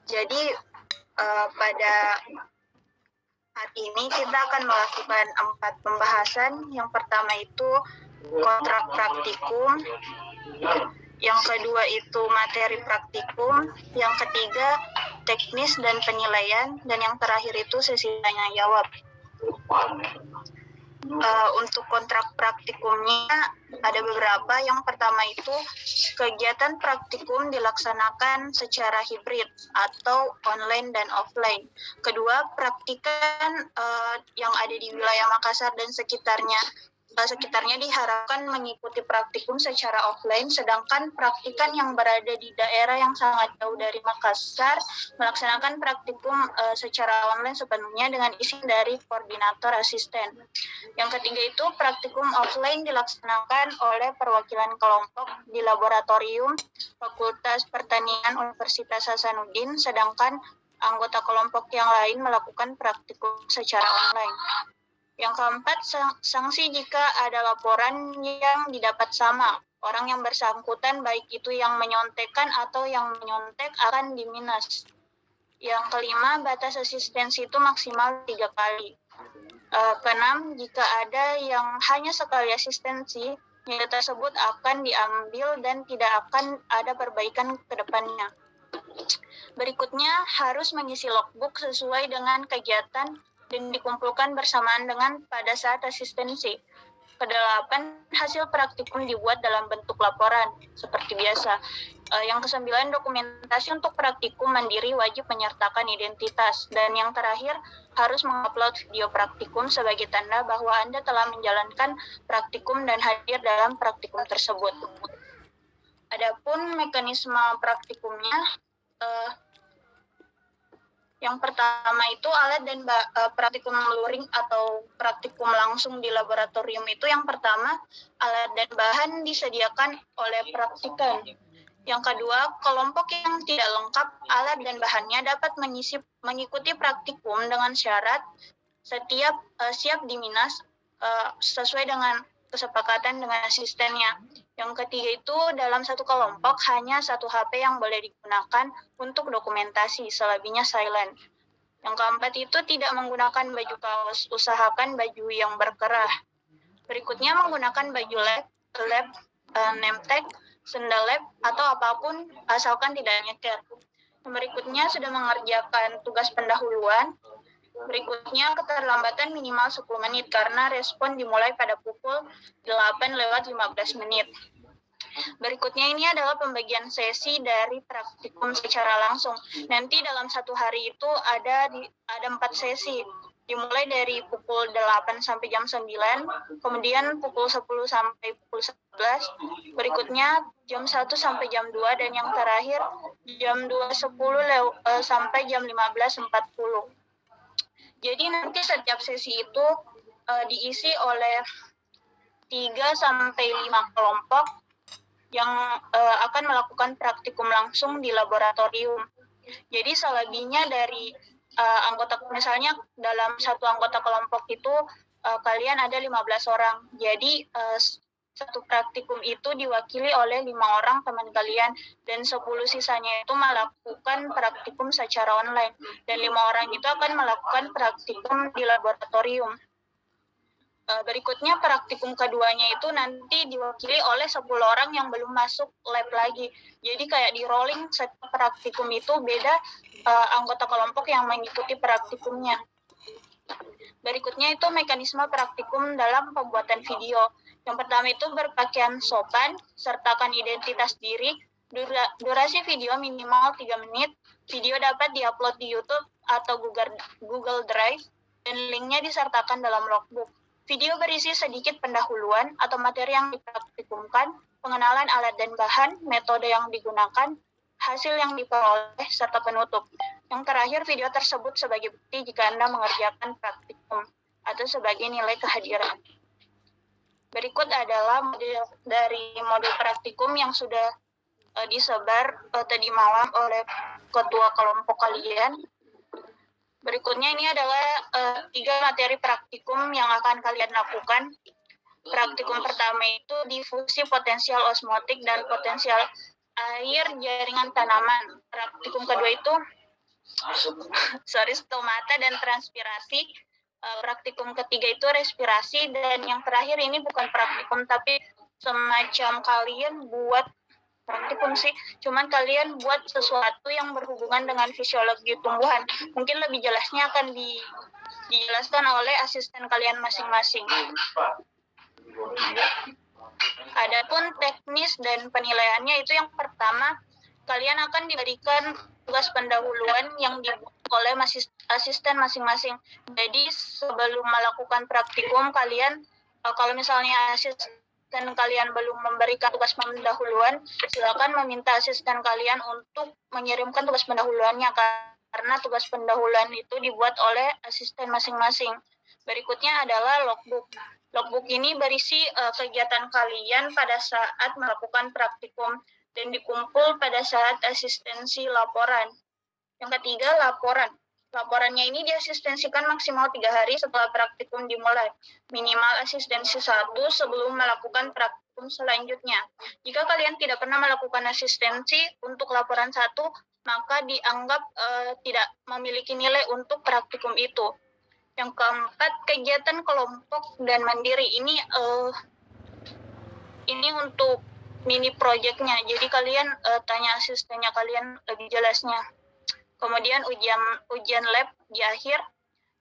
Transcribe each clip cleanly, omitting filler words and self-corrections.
Jadi pada saat ini kita akan melakukan 4 pembahasan. Yang pertama itu kontrak praktikum, yang kedua itu materi praktikum, yang ketiga teknis dan penilaian, dan yang terakhir itu sesi tanya jawab. Untuk kontrak praktikumnya ada beberapa. Yang pertama itu kegiatan praktikum dilaksanakan secara hibrid atau online dan offline. Kedua, praktikan yang ada di wilayah Makassar dan sekitarnya diharapkan mengikuti praktikum secara offline, sedangkan praktikan yang berada di daerah yang sangat jauh dari Makassar melaksanakan praktikum secara online sepenuhnya dengan izin dari koordinator asisten. Yang ketiga itu praktikum offline dilaksanakan oleh perwakilan kelompok di laboratorium Fakultas Pertanian Universitas Hasanuddin, sedangkan anggota kelompok yang lain melakukan praktikum secara online. Yang keempat, sanksi jika ada laporan yang didapat sama. Orang yang bersangkutan, baik itu yang menyontekkan atau yang menyontek, akan diminus. Yang kelima, batas asistensi itu maksimal 3 kali. Keenam, jika ada yang hanya sekali asistensi, nilai tersebut akan diambil dan tidak akan ada perbaikan ke depannya. Berikutnya, harus mengisi logbook sesuai dengan kegiatan dan dikumpulkan bersamaan dengan pada saat asistensi. Kedelapan, hasil praktikum dibuat dalam bentuk laporan, seperti biasa. Yang kesembilan, dokumentasi untuk praktikum mandiri wajib menyertakan identitas. Dan yang terakhir, harus mengupload video praktikum sebagai tanda bahwa Anda telah menjalankan praktikum dan hadir dalam praktikum tersebut. Adapun mekanisme praktikumnya, yang pertama itu alat dan praktikum luring atau praktikum langsung di laboratorium itu yang pertama, alat dan bahan disediakan oleh praktikan. Yang kedua, kelompok yang tidak lengkap alat dan bahannya dapat mengikuti praktikum dengan syarat siap diminas sesuai dengan kesepakatan dengan asistennya. Yang ketiga itu dalam satu kelompok hanya satu HP yang boleh digunakan untuk dokumentasi, selebihnya silent. Yang keempat itu tidak menggunakan baju kaos, usahakan baju yang berkerah. Berikutnya menggunakan baju lab, name tag, sendal lab, atau apapun asalkan tidak nyeker. Yang berikutnya sudah mengerjakan tugas pendahuluan. Berikutnya keterlambatan minimal 10 menit karena respon dimulai pada pukul 8:15. Berikutnya ini adalah pembagian sesi dari praktikum secara langsung. Nanti dalam satu hari itu ada 4 sesi. Dimulai dari pukul 8 sampai jam 9, kemudian pukul 10 sampai pukul 11, berikutnya jam 1 sampai jam 2, dan yang terakhir jam 2.10 sampai jam 15.40. Jadi nanti setiap sesi itu diisi oleh 3 sampai 5 kelompok yang akan melakukan praktikum langsung di laboratorium. Jadi selebihnya dari misalnya dalam satu anggota kelompok itu kalian ada 15 orang. Jadi satu praktikum itu diwakili oleh 5 orang teman kalian, dan 10 sisanya itu melakukan praktikum secara online, dan 5 orang itu akan melakukan praktikum di laboratorium. Berikutnya praktikum keduanya itu nanti diwakili oleh 10 orang yang belum masuk lab lagi. Jadi kayak di rolling, setiap praktikum itu beda anggota kelompok yang mengikuti praktikumnya. Berikutnya itu mekanisme praktikum dalam pembuatan video. Yang pertama itu berpakaian sopan, sertakan identitas diri, durasi video minimal 3 menit, video dapat diupload di YouTube atau Google Drive, dan linknya disertakan dalam logbook. Video berisi sedikit pendahuluan atau materi yang dipraktikumkan, pengenalan alat dan bahan, metode yang digunakan, hasil yang diperoleh, serta penutup. Yang terakhir, video tersebut sebagai bukti jika Anda mengerjakan praktikum atau sebagai nilai kehadiran. Berikut adalah modul praktikum yang sudah disebar tadi malam oleh ketua kelompok kalian. Berikutnya ini adalah 3 materi praktikum yang akan kalian lakukan. Praktikum pertama itu difusi potensial osmotik dan potensial air jaringan tanaman. Praktikum kedua itu stomata dan transpirasi. Praktikum ketiga itu respirasi, dan yang terakhir ini bukan praktikum tapi semacam kalian buat praktikum sih, cuman kalian buat sesuatu yang berhubungan dengan fisiologi tumbuhan. Mungkin lebih jelasnya akan dijelaskan oleh asisten kalian masing-masing. Adapun teknis dan penilaiannya itu yang pertama, kalian akan diberikan tugas pendahuluan yang dibuat oleh asisten masing-masing. Jadi sebelum melakukan praktikum kalian, kalau misalnya asisten kalian belum memberikan tugas pendahuluan, silakan meminta asisten kalian untuk mengirimkan tugas pendahuluannya, karena tugas pendahuluan itu dibuat oleh asisten masing-masing. Berikutnya adalah logbook. Logbook ini berisi kegiatan kalian pada saat melakukan praktikum dan dikumpul pada saat asistensi laporan. Yang ketiga, laporan. Laporannya ini diasistensikan maksimal 3 hari setelah praktikum dimulai. Minimal asistensi 1 sebelum melakukan praktikum selanjutnya. Jika kalian tidak pernah melakukan asistensi untuk laporan 1, maka dianggap tidak memiliki nilai untuk praktikum itu. Yang keempat, kegiatan kelompok dan mandiri. Ini untuk mini projectnya. Jadi kalian tanya asistennya kalian lebih jelasnya. Kemudian ujian lab di akhir.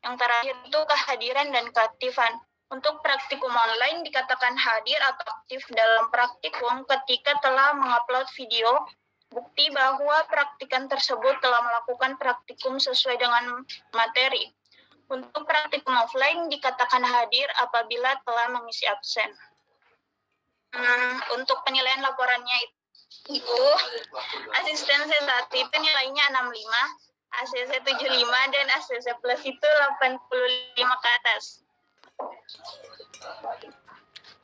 Yang terakhir itu kehadiran dan keaktifan. Untuk praktikum online dikatakan hadir atau aktif dalam praktikum ketika telah mengupload video bukti bahwa praktikan tersebut telah melakukan praktikum sesuai dengan materi. Untuk praktikum offline dikatakan hadir apabila telah mengisi absen. Untuk penilaian laporannya itu asistensi 1 itu nilainya 65, ACC 75, dan ACC plus itu 85 ke atas.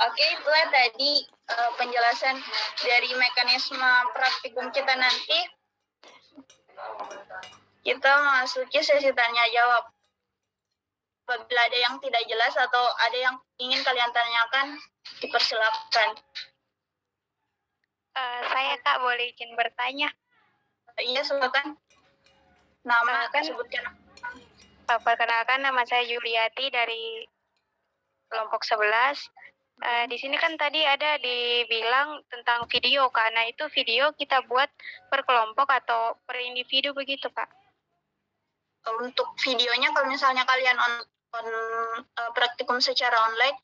Oke, itulah tadi penjelasan dari mekanisme praktikum kita. Nanti kita memasuki sesi tanya jawab. Apabila ada yang tidak jelas atau ada yang ingin kalian tanyakan, dipersilakan. Saya Kak, boleh izin bertanya? Iya, silakan. Nama kan sebutkan. Perkenalkan, nama saya Yuliati dari kelompok 11. Di sini kan tadi ada dibilang tentang video, karena itu video kita buat per kelompok atau per individu begitu, Kak? Untuk videonya, kalau misalnya kalian praktikum secara online,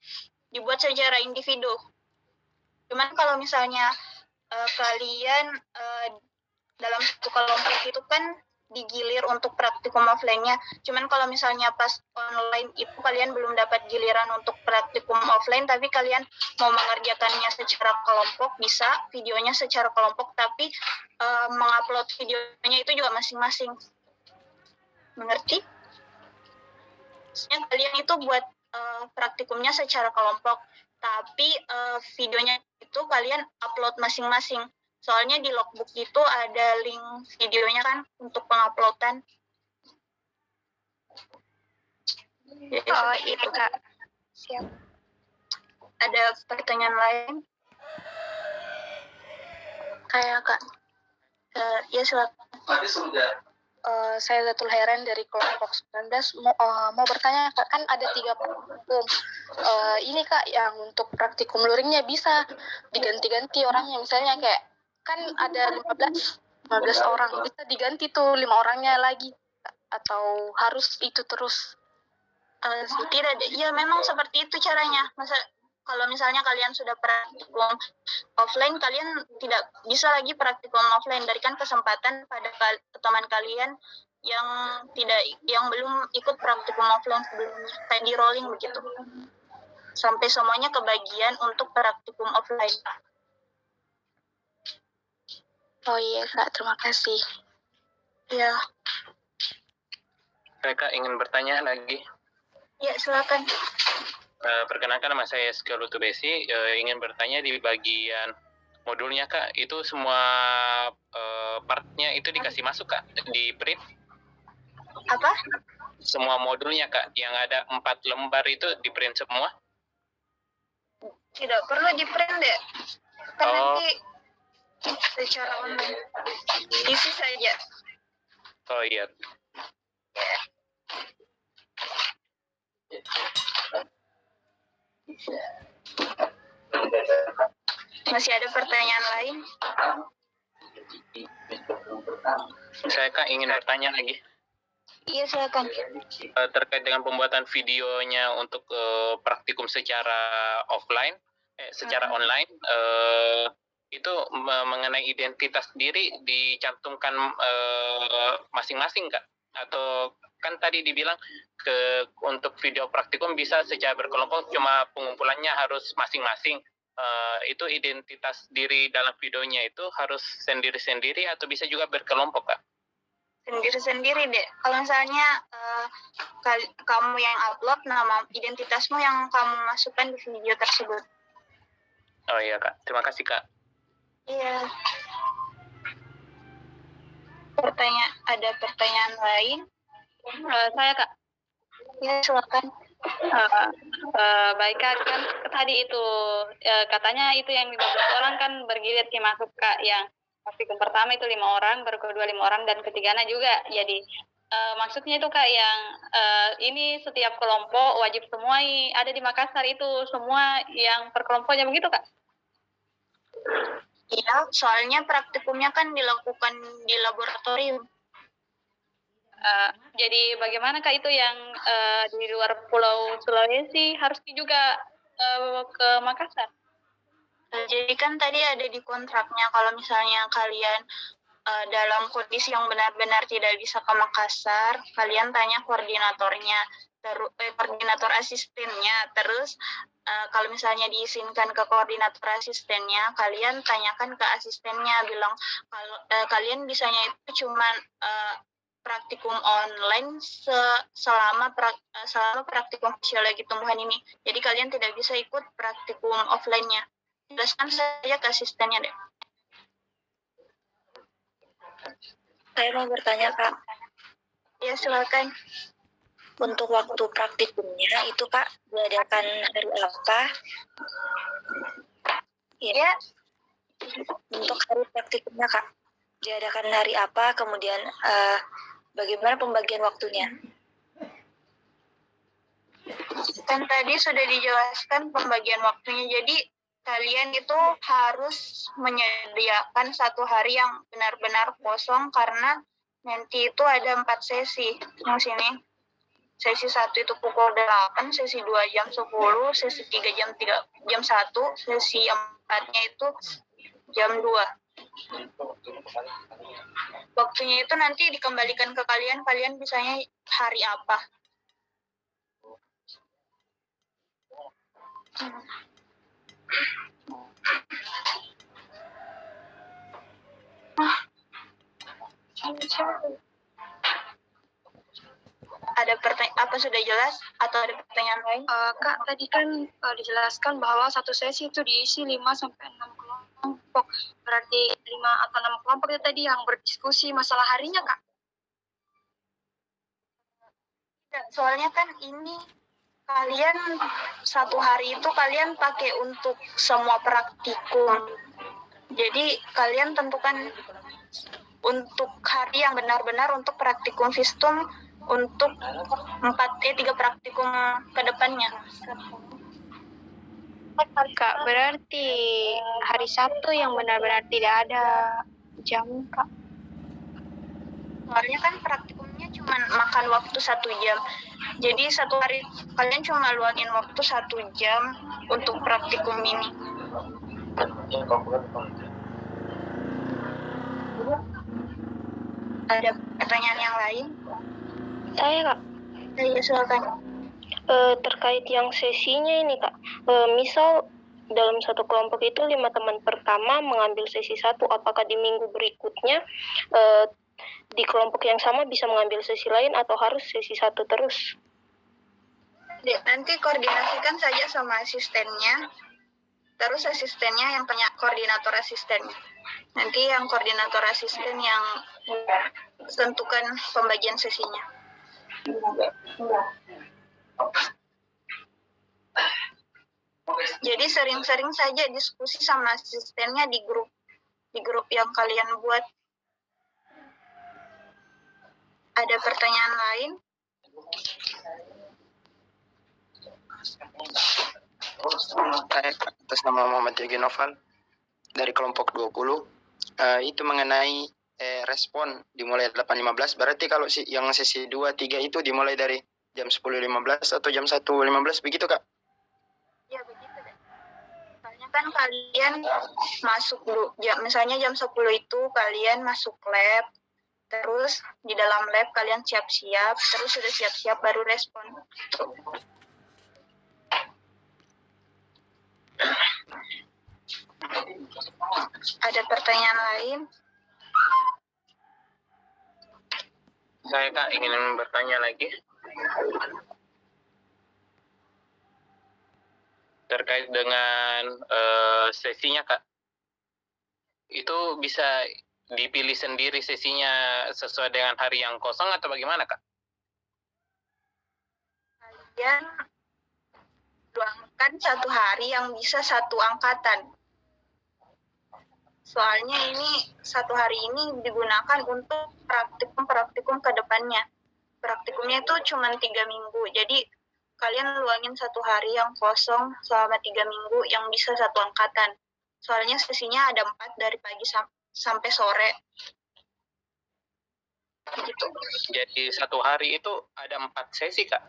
dibuat secara individu. Cuman kalau misalnya kalian dalam satu kelompok itu kan digilir untuk praktikum offline-nya. Cuman kalau misalnya pas online itu kalian belum dapat giliran untuk praktikum offline, tapi kalian mau mengerjakannya secara kelompok, bisa videonya secara kelompok, tapi mengupload videonya itu juga masing-masing. Mengerti? Maksudnya kalian itu buat praktikumnya secara kelompok, tapi videonya itu kalian upload masing-masing. Soalnya di logbook itu ada link videonya kan untuk penguploadan. Oh, itu Kak. Siap. Ada pertanyaan lain? Kayak Kak. Ya, silakan. Saya Zatul Heran dari kelompok 19 mau bertanya Kak, kan ada 3 praktikum. Ini Kak, yang untuk praktikum luringnya bisa diganti-ganti orangnya, misalnya kayak kan ada 15 orang, bisa diganti tuh 5 orangnya lagi, atau harus itu terus? Tidak, ya memang seperti itu caranya. Kalau misalnya kalian sudah praktikum offline, kalian tidak bisa lagi praktikum offline. Berikan kesempatan pada teman kalian yang belum ikut praktikum offline sebelumnya, kayak di rolling begitu, sampai semuanya kebagian untuk praktikum offline. Oh iya Kak, terima kasih. Ya. Mereka ingin bertanya lagi? Ya, silakan. Perkenalkan, nama saya Skelutubesi, ingin bertanya di bagian modulnya Kak, itu semua partnya itu dikasih masuk Kak, di print? Apa? Semua modulnya Kak, yang ada 4 lembar itu di print semua? Tidak perlu di print deh. Kan nanti secara online. Isi saja. Oh iya. Masih ada pertanyaan lain? Saya Kak ingin bertanya lagi. Iya, silakan. Terkait dengan pembuatan videonya untuk praktikum secara offline, secara online, itu mengenai identitas diri dicantumkan masing-masing Kak? Atau kan tadi dibilang untuk video praktikum bisa secara berkelompok, cuma pengumpulannya harus masing-masing. Itu identitas diri dalam videonya itu harus sendiri-sendiri atau bisa juga berkelompok Kak? Sendiri-sendiri deh. Kalau misalnya kamu yang upload, nama identitasmu yang kamu masukkan di video tersebut. Oh iya Kak, terima kasih Kak. Iya. Ada pertanyaan lain? Saya Kak. Ya, silakan. Baik Kak, kan tadi itu katanya itu yang 15 orang kan bergilir masuk Kak, yang praktikum pertama itu 5 orang, baru kedua 5 orang, dan ketiganya juga. Jadi maksudnya itu Kak yang ini setiap kelompok wajib semua ada di Makassar itu semua yang per kelompoknya begitu Kak? Iya, soalnya praktikumnya kan dilakukan di laboratorium. Jadi bagaimana Kak itu yang di luar Pulau Sulawesi harus juga ke Makassar? Jadi kan tadi ada di kontraknya kalau misalnya kalian dalam kondisi yang benar-benar tidak bisa ke Makassar, kalian tanya koordinatornya, koordinator asistennya. Terus kalau misalnya diizinkan ke koordinator asistennya, kalian tanyakan ke asistennya, bilang kalau kalian bisanya itu cuman praktikum online selama praktikum fisiologi tumbuhan ini. Jadi kalian tidak bisa ikut praktikum offline-nya. Jelaskan saja ke asistennya deh. Saya mau bertanya, Kak. Ya, silakan. Untuk waktu praktikumnya itu, Kak, diadakan hari apa? Ya. Untuk hari praktikumnya, Kak, diadakan hari apa? Kemudian bagaimana pembagian waktunya? Kan tadi sudah dijelaskan pembagian waktunya. Jadi kalian itu harus menyediakan satu hari yang benar-benar kosong karena nanti itu ada 4 sesi. Yang sini sesi 1 itu pukul 8, sesi 2 jam 10, sesi 3 jam 1, sesi 4-nya itu jam 2. Waktunya itu nanti dikembalikan ke kalian bisanya hari apa. Ada apa sudah jelas atau ada pertanyaan lain? Kak, tadi kan dijelaskan bahwa satu sesi itu diisi 5 sampai 6 kelompok. Berarti 5 atau 6 kelompok itu tadi yang berdiskusi masalah harinya, Kak? Soalnya kan ini kalian satu hari itu kalian pakai untuk semua praktikum. Jadi kalian tentukan untuk hari yang benar-benar untuk praktikum vistum untuk 3 praktikum ke depannya. Kak, berarti hari Sabtu yang benar-benar tidak ada jam, Kak? Soalnya kan praktikumnya cuma makan waktu 1 jam. Jadi satu hari kalian cuma luangin waktu 1 jam untuk praktikum ini. Ada pertanyaan yang lain? Saya, Kak. Ya, silakan. Terkait yang sesinya ini, Kak. Misal dalam satu kelompok itu 5 teman pertama mengambil sesi 1, apakah di minggu berikutnya di kelompok yang sama bisa mengambil sesi lain atau harus sesi 1 terus? Nanti koordinasikan saja sama asistennya, terus asistennya yang punya koordinator asistennya. Nanti yang koordinator asisten yang tentukan pembagian sesinya. Jadi sering-sering saja diskusi sama asistennya di grup. di grup yang kalian buat. Ada pertanyaan lain? Saya atas nama Muhammad Yogi Noval dari kelompok 20. Itu mengenai respon dimulai 8.15. Berarti kalau yang sesi 2, 3 itu dimulai dari jam 10.15 atau jam 1.15 begitu, Kak? Ya, begitu deh. Soalnya kan kalian masuk dulu, misalnya jam 10 itu kalian masuk lab, terus di dalam lab kalian siap-siap, terus sudah siap-siap baru respon. Ada pertanyaan lain? Saya Kak ingin bertanya lagi terkait dengan sesinya Kak. Itu bisa dipilih sendiri sesinya sesuai dengan hari yang kosong atau bagaimana Kak? Kalian luangkan satu hari yang bisa satu angkatan. Soalnya ini satu hari ini digunakan untuk praktikum ke depannya. Praktikumnya itu cuma 3 minggu. Jadi kalian luangin satu hari yang kosong selama 3 minggu yang bisa satu angkatan. Soalnya sesinya ada 4 dari pagi sampai sore. Gitu. Jadi satu hari itu ada 4 sesi Kak?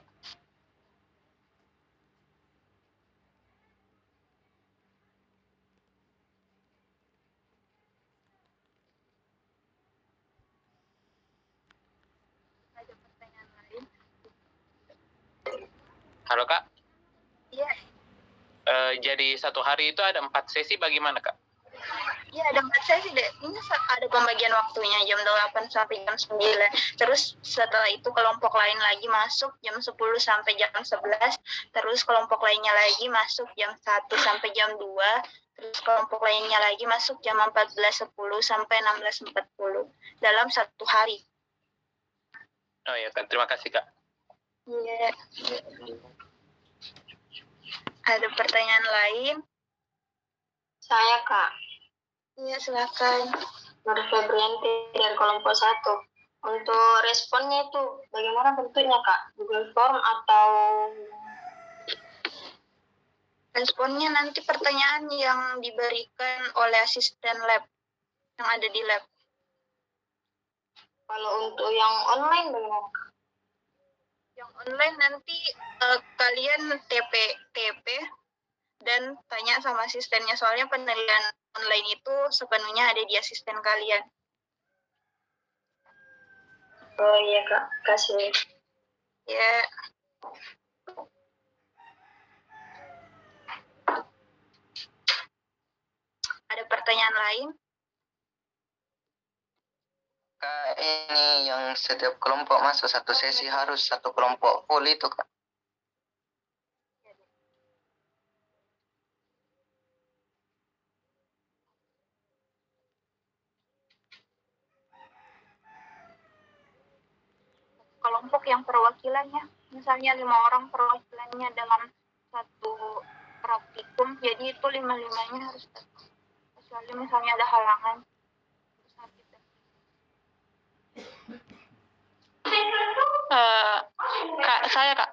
Ada pertanyaan lain? Halo Kak? Iya. Jadi satu hari itu ada 4 sesi bagaimana Kak? Iya, ada 4 sesi deh. Ini ada pembagian waktunya jam 8 sampai jam 9. Terus setelah itu kelompok lain lagi masuk jam 10 sampai jam 11. Terus kelompok lainnya lagi masuk jam 1 sampai jam 2. Terus kelompok lainnya lagi masuk jam 14.10 sampai 16.40 dalam satu hari. Oh ya Kak, terima kasih Kak. Iya. Ada pertanyaan lain? Saya, Kak. Iya, silakan. Nur Febrianti dari kelompok 1. Untuk responnya itu bagaimana bentuknya, Kak? Google Form atau Responnya nanti pertanyaan yang diberikan oleh asisten lab yang ada di lab. kalau untuk yang online bagaimana, Kak? Yang online nanti kalian TP dan tanya sama asistennya, soalnya penilaian online itu sepenuhnya ada di asisten kalian. Oh iya, Kak. Kasih. Ya. Ada pertanyaan lain? Kak, ini yang setiap kelompok masuk satu sesi harus satu kelompok full itu, Kak? Kelompok yang perwakilannya, misalnya 5 orang perwakilannya dalam satu praktikum, jadi itu 5-5-nya harus datang. Kecuali misalnya ada halangan. Kak, saya Kak.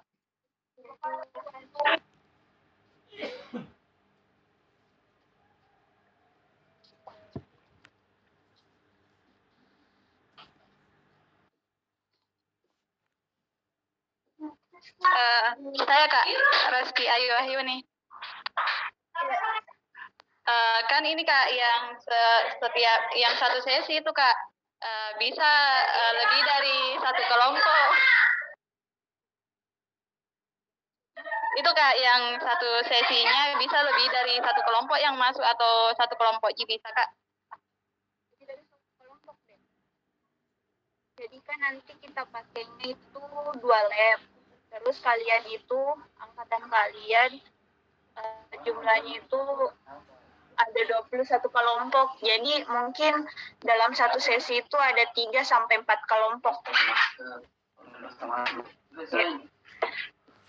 Saya Kak, Reski Ayu Wahyu nih. Kan ini Kak yang setiap yang satu sesi itu Kak bisa lebih dari satu kelompok. Itu Kak yang satu sesinya bisa lebih dari satu kelompok yang masuk atau satu kelompok bisa Kak? Lebih dari satu kelompok deh. Jadi kan nanti kita pakainya itu 2 lab. Terus kalian itu, angkatan kalian jumlahnya itu ada 21 kelompok. Jadi mungkin dalam satu sesi itu ada 3-4 kelompok.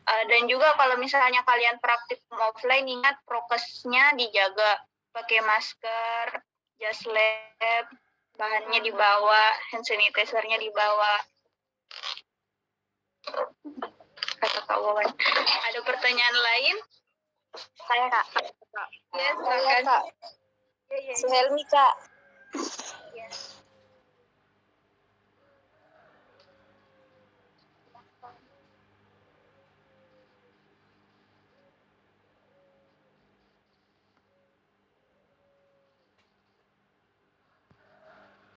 Dan juga kalau misalnya kalian praktik offline, ingat prokesnya dijaga. Pakai masker, jas lab, bahannya dibawa, hand sanitizer-nya dibawa. Kata Kak Wawan. Ada pertanyaan lain? Saya Kak. Ya, Saya silakan. Kak. Suhelmi Kak. Ya.